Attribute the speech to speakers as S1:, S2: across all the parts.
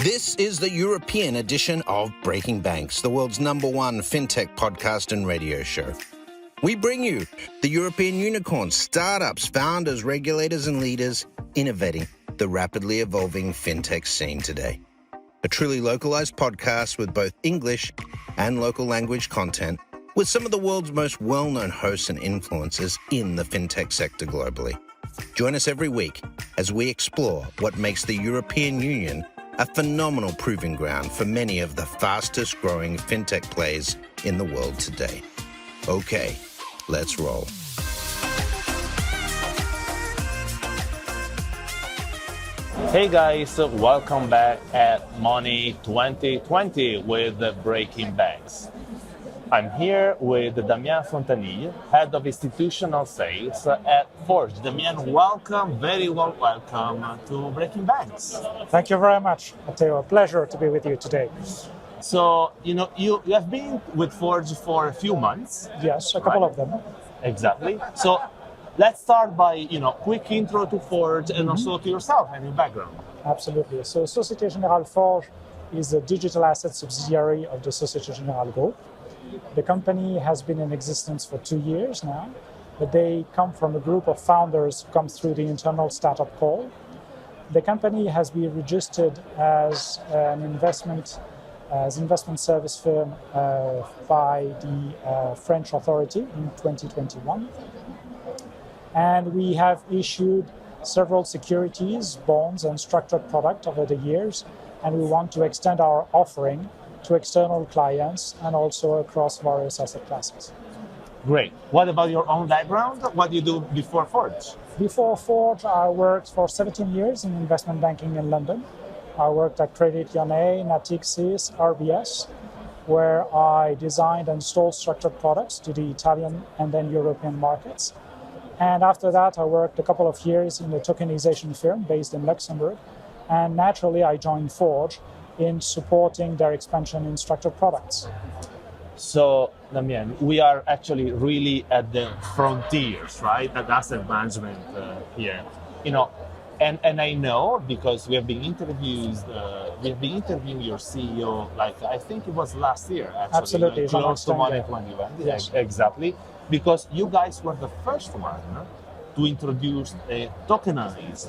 S1: This is the European edition of Breaking Banks, the world's #1 fintech podcast and radio show. We bring you the European unicorns, startups, founders, regulators, and leaders innovating the rapidly evolving fintech scene today. A truly localized podcast with both English and local language content, with some of the world's most well-known hosts and influencers in the fintech sector globally. Join us every week as we explore what makes the European Union a phenomenal proving ground for many of the fastest growing fintech plays in the world today. Okay, let's roll.
S2: Hey guys, welcome back at Money2020 with Breaking Banks. I'm here with Damien Fontanille, Head of Institutional Sales at Forge. Damien, welcome, very warm welcome to Breaking Banks.
S3: Thank you very much, Matteo. A pleasure to be with you today.
S2: So, you have been with Forge for a few months.
S3: Yes, a couple of them.
S2: Exactly. So, let's start by, quick intro to Forge and also to yourself and your background.
S3: Absolutely. So, Société Generale Forge is a digital asset subsidiary of the Société Generale Group. The company has been in existence for 2 years now, but they come from a group of founders who come through the internal startup call. The company has been registered as an investment service firm by the French authority in 2021. And we have issued several securities, bonds, and structured products over the years, and we want to extend our offering to external clients and also across various asset classes.
S2: Great. What about your own background? What do you do before Forge?
S3: Before Forge, I worked for 17 years in investment banking in London. I worked at Credit Lyonnais, Natixis, RBS, where I designed and sold structured products to the Italian and then European markets. And after that, I worked a couple of years in a tokenization firm based in Luxembourg. And naturally, I joined Forge in supporting their expansion in structured products.
S2: So, Damien, we are actually really at the frontiers, right? At asset management here, and I know because we have been interviewing your CEO, like I think it was last year, actually,
S3: absolutely,
S2: close to Money2020.
S3: Yes,
S2: exactly, because you guys were the first one to introduce a tokenized,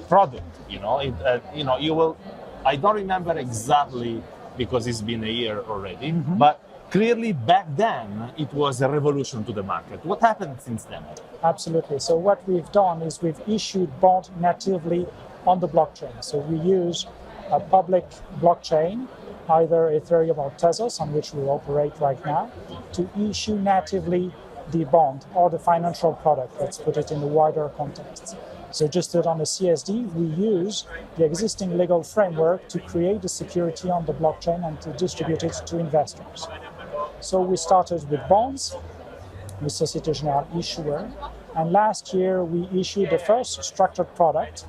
S2: product. You will. I don't remember exactly because it's been a year already, but clearly back then it was a revolution to the market. What happened since then?
S3: Absolutely. So what we've done is we've issued bond natively on the blockchain. So we use a public blockchain, either Ethereum or Tezos, on which we operate right now, to issue natively the bond or the financial product. Let's put it in the wider context. So just on the CSD, we use the existing legal framework to create the security on the blockchain and to distribute it to investors. So we started with bonds, with Société Générale Issuer, and last year we issued the first structured product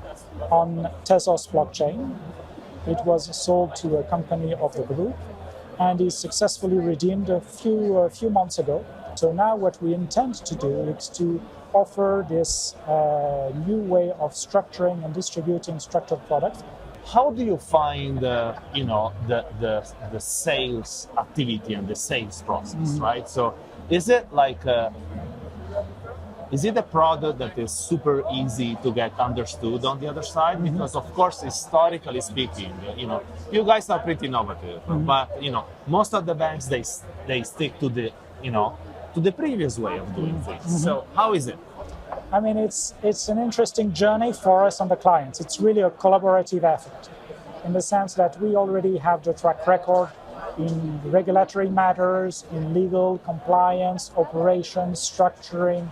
S3: on Tezos blockchain. It was sold to a company of the group and is successfully redeemed a few months ago. So now what we intend to do is to offer this new way of structuring and distributing structured products.
S2: How do you find, the sales activity and the sales process, right? So, is it a product that is super easy to get understood on the other side? Because of course, historically speaking, you guys are pretty innovative, but most of the banks they stick to the to the previous way of doing things. So how is it?
S3: I mean, it's an interesting journey for us and the clients. It's really a collaborative effort in the sense that we already have the track record in regulatory matters, in legal compliance, operations, structuring,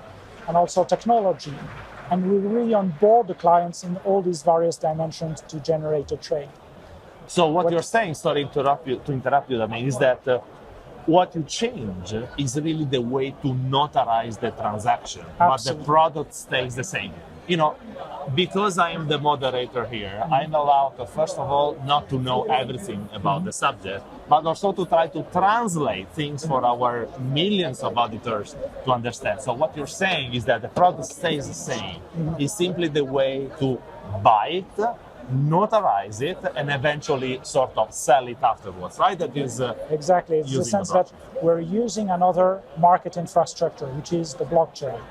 S3: and also technology. And we really onboard the clients in all these various dimensions to generate a trade.
S2: So what you're saying, sorry to interrupt you, Damien, is that what you change is really the way to notarize the transaction, but the product stays the same. Because I am the moderator here, I'm allowed to, first of all, not to know everything about the subject, but also to try to translate things for our millions of auditors to understand. So what you're saying is that the product stays the same. It's simply the way to buy it notarize it, and eventually sort of sell it afterwards, right? That is
S3: exactly. It's the sense that we're using another market infrastructure, which is the blockchain,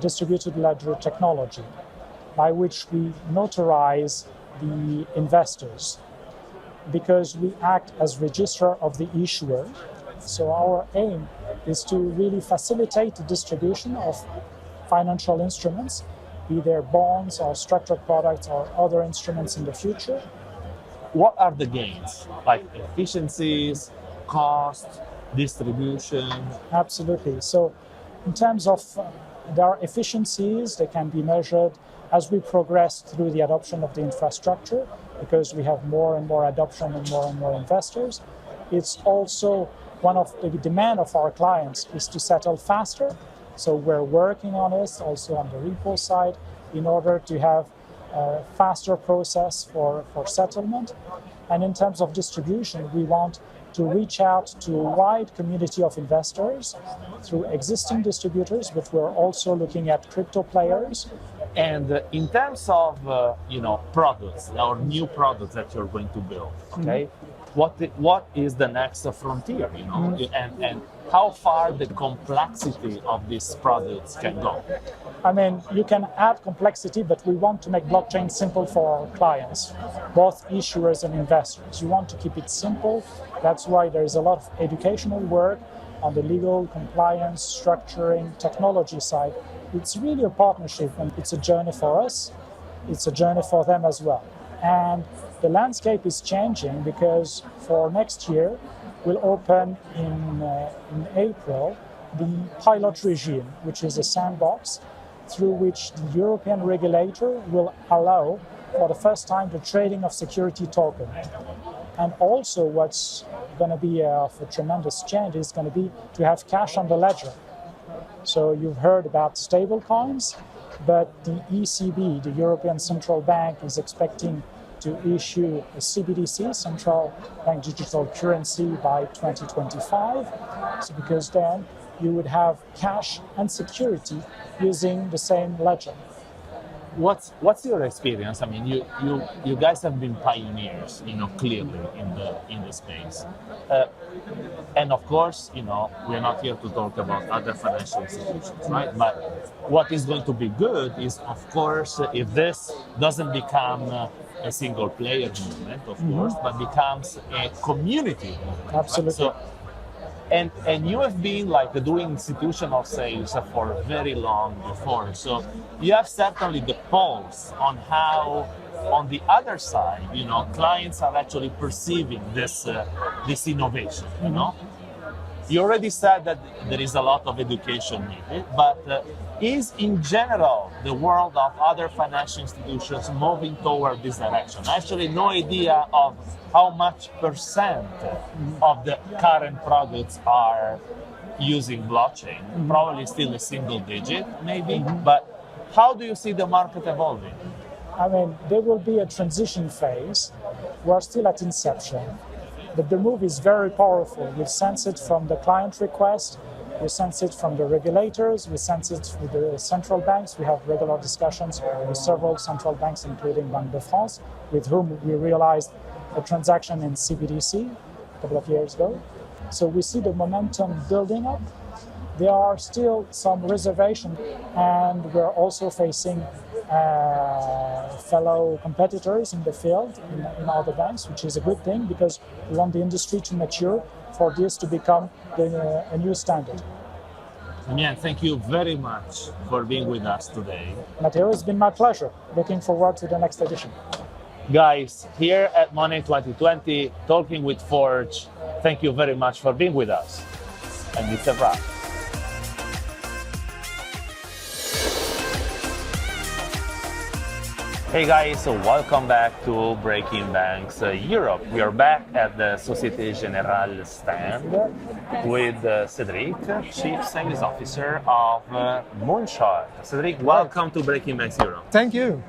S3: distributed ledger technology, by which we notarize the investors, because we act as registrar of the issuer. So our aim is to really facilitate the distribution of financial instruments, be they bonds or structured products or other instruments in the future.
S2: What are the gains? Like efficiencies, cost, distribution?
S3: Absolutely. So in terms of there are efficiencies, they can be measured as we progress through the adoption of the infrastructure, because we have more and more adoption and more investors. It's also one of the demand of our clients is to settle faster. So we're working on this also on the repo side in order to have a faster process for settlement. And in terms of distribution, we want to reach out to a wide community of investors through existing distributors, but we're also looking at crypto players.
S2: And in terms of products or new products that you're going to build, okay, what is the next frontier, and how far the complexity of these products can go?
S3: I mean, you can add complexity, but we want to make blockchain simple for our clients, both issuers and investors. You want to keep it simple. That's why there is a lot of educational work on the legal, compliance, structuring, technology side. It's really a partnership, and it's a journey for us. It's a journey for them as well. And the landscape is changing, because for next year, we'll open in April the pilot regime, which is a sandbox through which the European regulator will allow for the first time the trading of security token. And also what's going to be of a tremendous change is going to be to have cash on the ledger. So you've heard about stable coins, but the ECB, the European Central Bank, is expecting to issue a CBDC, central bank digital currency, by 2025. So because then you would have cash and security using the same ledger.
S2: What's your experience? I mean, you guys have been pioneers, clearly in the space, and of course, we're not here to talk about other financial institutions, right? But what is going to be good is, of course, if this doesn't become a single player movement, of course, but becomes a community movement.
S3: Absolutely.
S2: Right? So, and you have been doing institutional sales for very long before, so you have certainly the pulse on how, on the other side, clients are actually perceiving this innovation. You already said that there is a lot of education needed, but is in general the world of other financial institutions moving toward this direction? Actually, no idea of how much percent of the current products are using blockchain. Probably still a single digit, maybe. But how do you see the market evolving?
S3: I mean, there will be a transition phase. We're still at inception. But the move is very powerful. We sense it from the client request, we sense it from the regulators, we sense it with the central banks. We have regular discussions with several central banks, including Banque de France, with whom we realized a transaction in CBDC a couple of years ago. So we see the momentum building up. There are still some reservations, and we're also facing fellow competitors in the field, in other banks, which is a good thing, because we want the industry to mature for this to become a new standard.
S2: Damien, thank you very much for being with us today.
S3: Matteo, it's been my pleasure. Looking forward to the next edition.
S2: Guys, here at Money 2020, talking with Forge, thank you very much for being with us. And it's a wrap. Hey guys, so welcome back to Breaking Banks Europe. We are back at the Société Generale stand with Cédric, Chief Sales Officer of Moonshot. Cédric, welcome to Breaking Banks Europe.
S4: Thank you.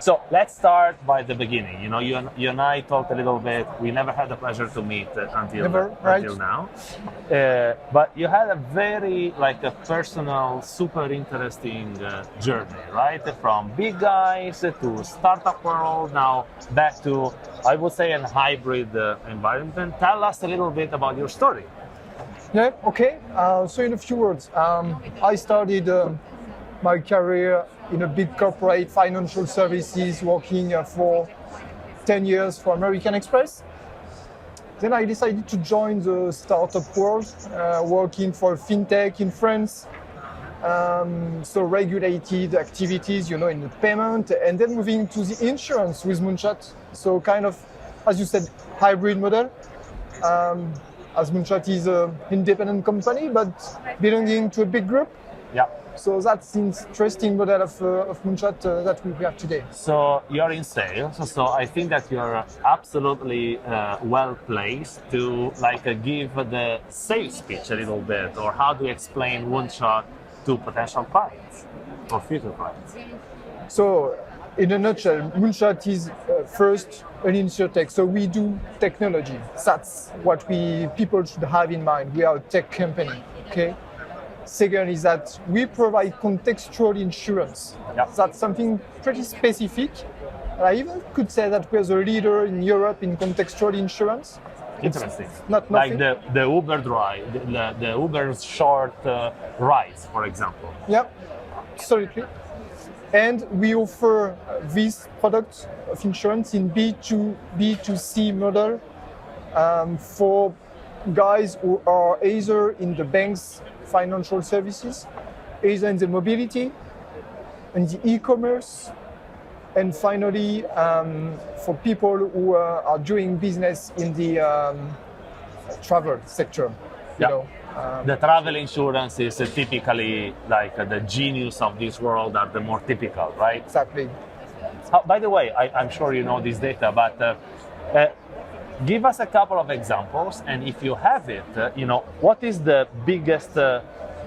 S2: So let's start by the beginning. You know, you and I talked a little bit. We never had the pleasure to meet until now. But you had a very a personal, super interesting journey, right? From big guys to startup world, now back to, I would say, a hybrid environment. Tell us a little bit about your story.
S4: Yeah, okay. So in a few words, I started my career in a big corporate financial services, working for 10 years for American Express. Then I decided to join the startup world, working for fintech in France. So regulated activities, you know, in the payment, and then moving to the insurance with Moonshot. So kind of, as you said, hybrid model. As Moonshot is an independent company, but belonging to a big group.
S2: Yeah.
S4: So that's an interesting model of Moonshot that we have today.
S2: So you're in sales, so I think that you're absolutely well placed to give the sales pitch a little bit, or how do you explain Moonshot to potential clients or future clients?
S4: So in a nutshell, Moonshot is first an insurtech. So we do technology. That's what people should have in mind. We are a tech company, okay? Second is that we provide contextual insurance.
S2: Yeah.
S4: That's something pretty specific. I even could say that we're the leader in Europe in contextual insurance.
S2: Interesting.
S4: Not
S2: like
S4: nothing.
S2: the Uber drive, the Uber short rides, for example.
S4: Yeah, absolutely. And we offer this product of insurance in B2C model for guys who are either in the banks, financial services, either in the mobility, and the e-commerce, and finally for people who are doing business in the travel sector.
S2: Yeah.
S4: You know,
S2: the travel insurance is typically the genius of this world, are the more typical, right?
S4: Exactly.
S2: By the way, I'm sure you know this data, but give us a couple of examples, and if you have it, what is the biggest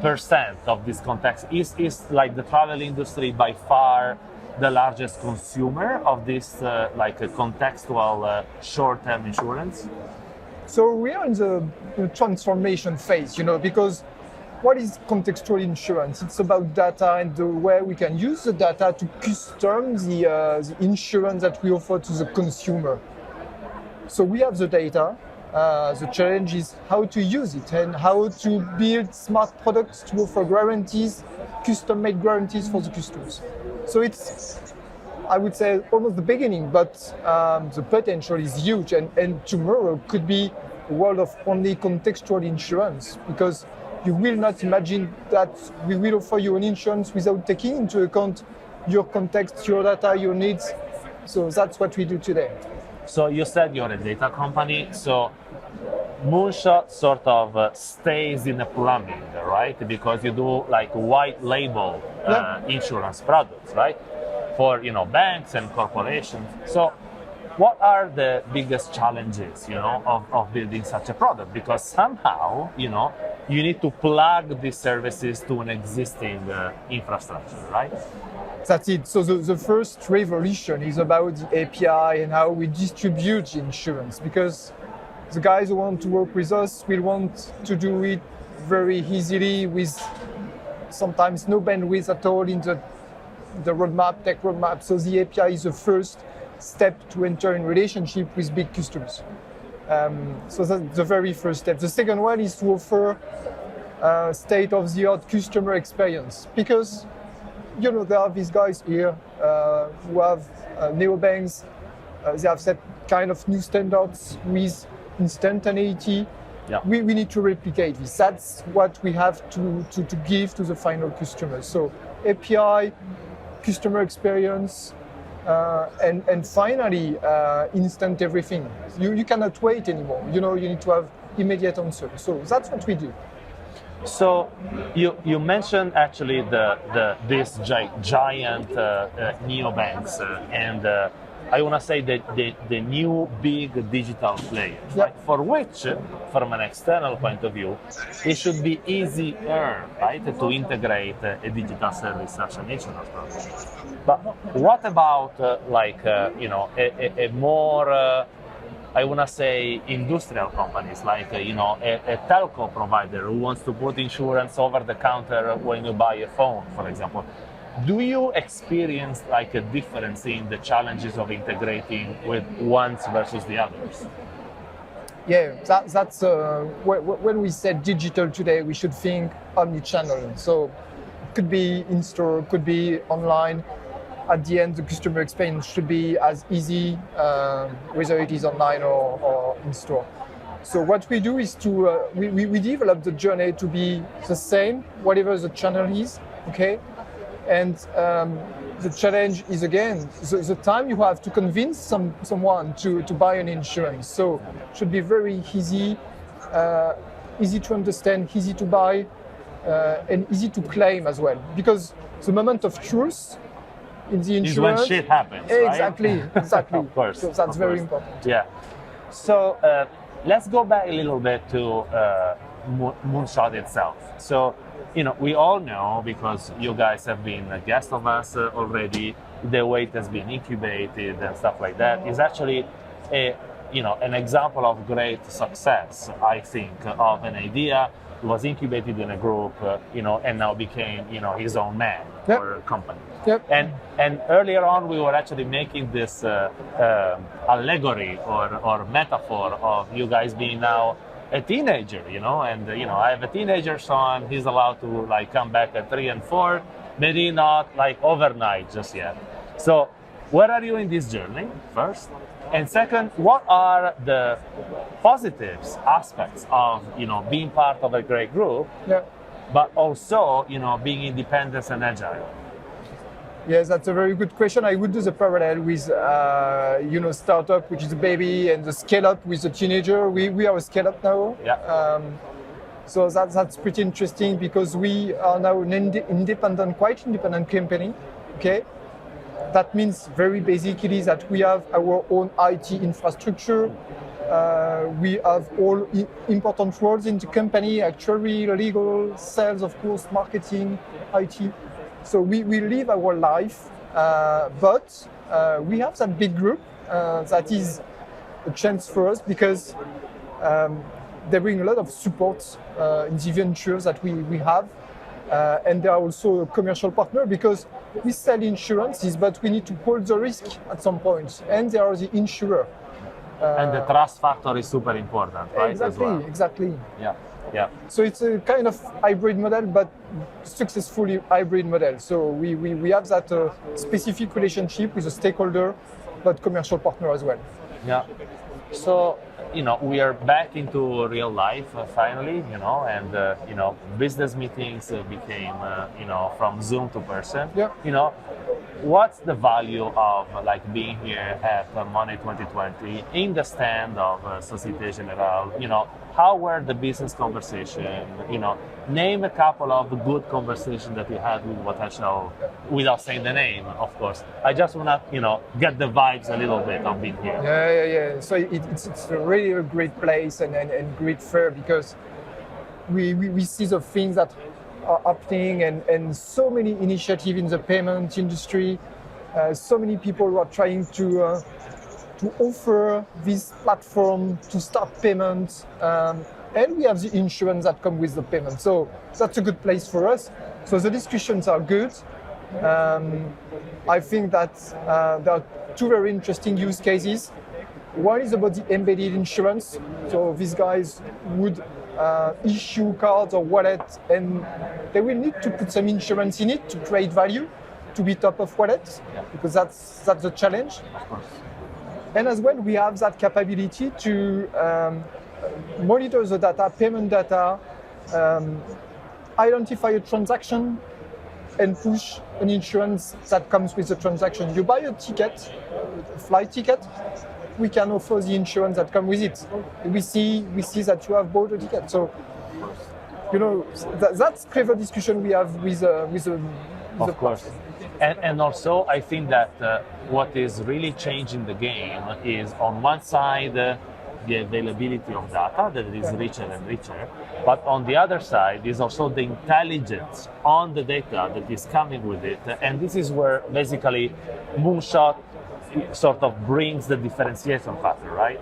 S2: percent of this context? Is the travel industry by far the largest consumer of this a contextual short-term insurance?
S4: So we are in the transformation phase, because what is contextual insurance? It's about data and the way we can use the data to custom the insurance that we offer to the consumer. So we have the data. The challenge is how to use it and how to build smart products to offer guarantees, custom-made guarantees for the customers. So it's, I would say, almost the beginning, but the potential is huge. And tomorrow could be a world of only contextual insurance, because you will not imagine that we will offer you an insurance without taking into account your context, your data, your needs. So that's what we do today.
S2: So you said you're a data company, so Moonshot sort of stays in the plumbing, right? Because you do white label insurance products, right? For banks and corporations. So what are the biggest challenges, of building such a product? Because somehow, you need to plug these services to an existing infrastructure, right?
S4: That's it. So the first revolution is about the API and how we distribute the insurance, because the guys who want to work with us will want to do it very easily with sometimes no bandwidth at all in the roadmap, tech roadmap. So the API is the first step to enter in relationship with big customers. So that's the very first step. The second one is to offer state-of-the-art customer experience, because there are these guys here who have neobanks. They have set kind of new standards with instantaneity.
S2: Yeah.
S4: We need to replicate this. That's what we have to give to the final customer. So API, customer experience, and finally instant everything. You cannot wait anymore. You need to have immediate answer. So that's what we do.
S2: So you mentioned actually these giant neobanks and I want to say the new big digital players,
S4: Yeah.
S2: right? For which, from an external point of view, it should be easier, right, to integrate a digital service such an insurance product. But what about a more I want to say industrial companies like a telco provider who wants to put insurance over the counter when you buy a phone, for example. Do you experience like a difference in the challenges of integrating with ones versus the others?
S4: Yeah, that's when we said digital today, we should think omni-channel. So it could be in-store, could be online. At the end, the customer experience should be as easy, whether it is online or in-store. So what we do is to, we develop the journey to be the same, whatever the channel is, okay? And the challenge is, again, the time you have to convince someone to buy an insurance. So it should be very easy, easy to understand, easy to buy, and easy to claim as well. Because the moment of truth in the insurance
S2: is when shit happens,
S4: exactly,
S2: right?
S4: Exactly.
S2: Of course.
S4: So that's very important.
S2: Yeah. So let's go back a little bit to Moonshot itself. So, we all know, because you guys have been a guest of us already, the way it has been incubated and stuff like that is actually an example of great success, I think, of an idea. It was incubated in a group, and now became, his own man
S4: Yep.
S2: or company.
S4: Yep.
S2: And earlier on, we were actually making this allegory or metaphor of you guys being now a teenager, and I have a teenager son. He's allowed to like come back at 3 and 4, maybe not like overnight just yet. So, where are you in this journey? First, and second, what are the positives aspects of being part of a great group,
S4: Yeah.
S2: but also being independent and agile?
S4: Yes, that's a very good question. I would do the parallel with, startup, which is a baby, and the scale up with the teenager. We are a scale up now.
S2: Yeah.
S4: So that's pretty interesting because we are now an quite independent company. Okay. That means very basically that we have our own IT infrastructure. We have all important roles in the company: actuary, legal, sales, of course, marketing, IT. So we live our life, but we have that big group that is a chance for us because they bring a lot of support in the ventures that we have. And they are also a commercial partner because we sell insurances, but we need to hold the risk at some point. And they are the insurer.
S2: And the trust factor is super important, right?
S4: Exactly,
S2: as well.
S4: exactly.
S2: Yeah.
S4: So it's a kind of hybrid model, but successfully hybrid model. So we have that specific relationship with a stakeholder, but commercial partner as well.
S2: Yeah. So, we are back into real life finally, and, business meetings became, from Zoom to person.
S4: Yeah.
S2: What's the value of being here at Money2020 in the stand of Société Generale? How were the business conversation? Name a couple of good conversations that you had with potential, without saying the name, of course. I just want to, get the vibes a little bit of being here.
S4: Yeah. So it's really a great place and great fair because we see the things that are happening and so many initiatives in the payment industry, so many people who are trying to offer this platform to start payments, and we have the insurance that come with the payment. So that's a good place for us. So the discussions are good. I think that there are two very interesting use cases. One is about the embedded insurance. So these guys would issue cards or wallet, and they will need to put some insurance in it to create value, to be top of wallet, because that's the challenge.
S2: Of course.
S4: And as well, we have that capability to monitor the data, payment data, identify a transaction, and push an insurance that comes with the transaction. You buy a ticket, a flight ticket, we can offer the insurance that comes with it. We see that you have bought a ticket. So, that's clever discussion we have with
S2: Of course. And also, I think that what is really changing the game is, on one side, the availability of data that is richer and richer, but on the other side is also the intelligence on the data that is coming with it. And this is where basically Moonshot sort of brings the differentiation factor, right?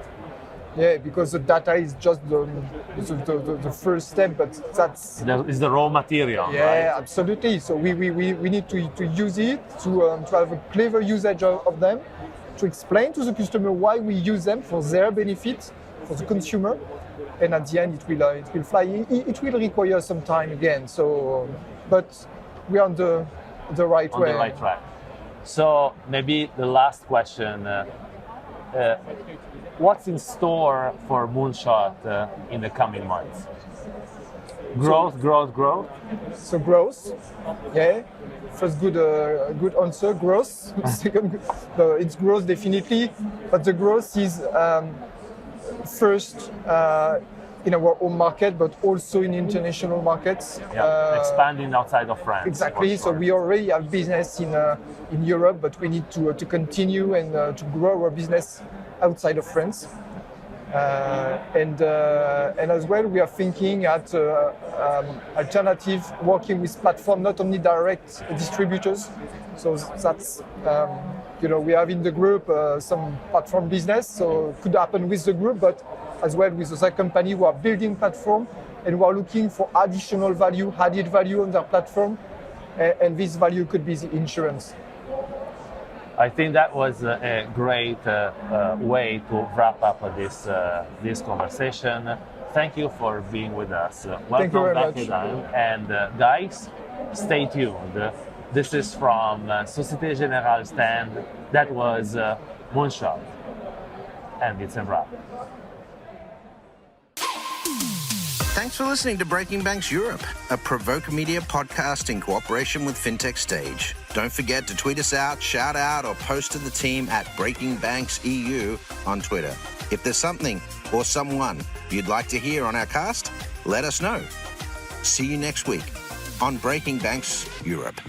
S4: Yeah, because the data is just the first step, but that's...
S2: It's the raw material,
S4: yeah,
S2: right?
S4: Absolutely. So we need to use it, to have a clever usage of them, to explain to the customer why we use them for their benefit, for the consumer, and at the end it will fly. It will require some time again. So, but we are on the right way.
S2: On the right track. So maybe the last question. What's in store for Moonshot in the coming months? Growth.
S4: So growth, yeah. First good answer, growth. Second, it's growth definitely, but the growth is first in our home market, but also in international markets.
S2: Yeah, expanding outside of France.
S4: Exactly.
S2: Sure.
S4: So we already have business in Europe, but we need to continue and to grow our business outside of France. And as well, we are thinking at alternative, working with platform, not only direct distributors. So that's, we have in the group some platform business, so it could happen with the group, but as well with other company who are building platform and who are looking for additional value, added value on their platform, and this value could be the insurance.
S2: I think that was a great way to wrap up this conversation. Thank you for being with us. Welcome back again. And guys, stay tuned. This is from Société Generale stand. That was Moonshot. And it's a wrap.
S1: Thanks for listening to Breaking Banks Europe, a Provoke Media podcast in cooperation with FinTech Stage. Don't forget to tweet us out, shout out, or post to the team at Breaking Banks EU on Twitter. If there's something or someone you'd like to hear on our cast, let us know. See you next week on Breaking Banks Europe.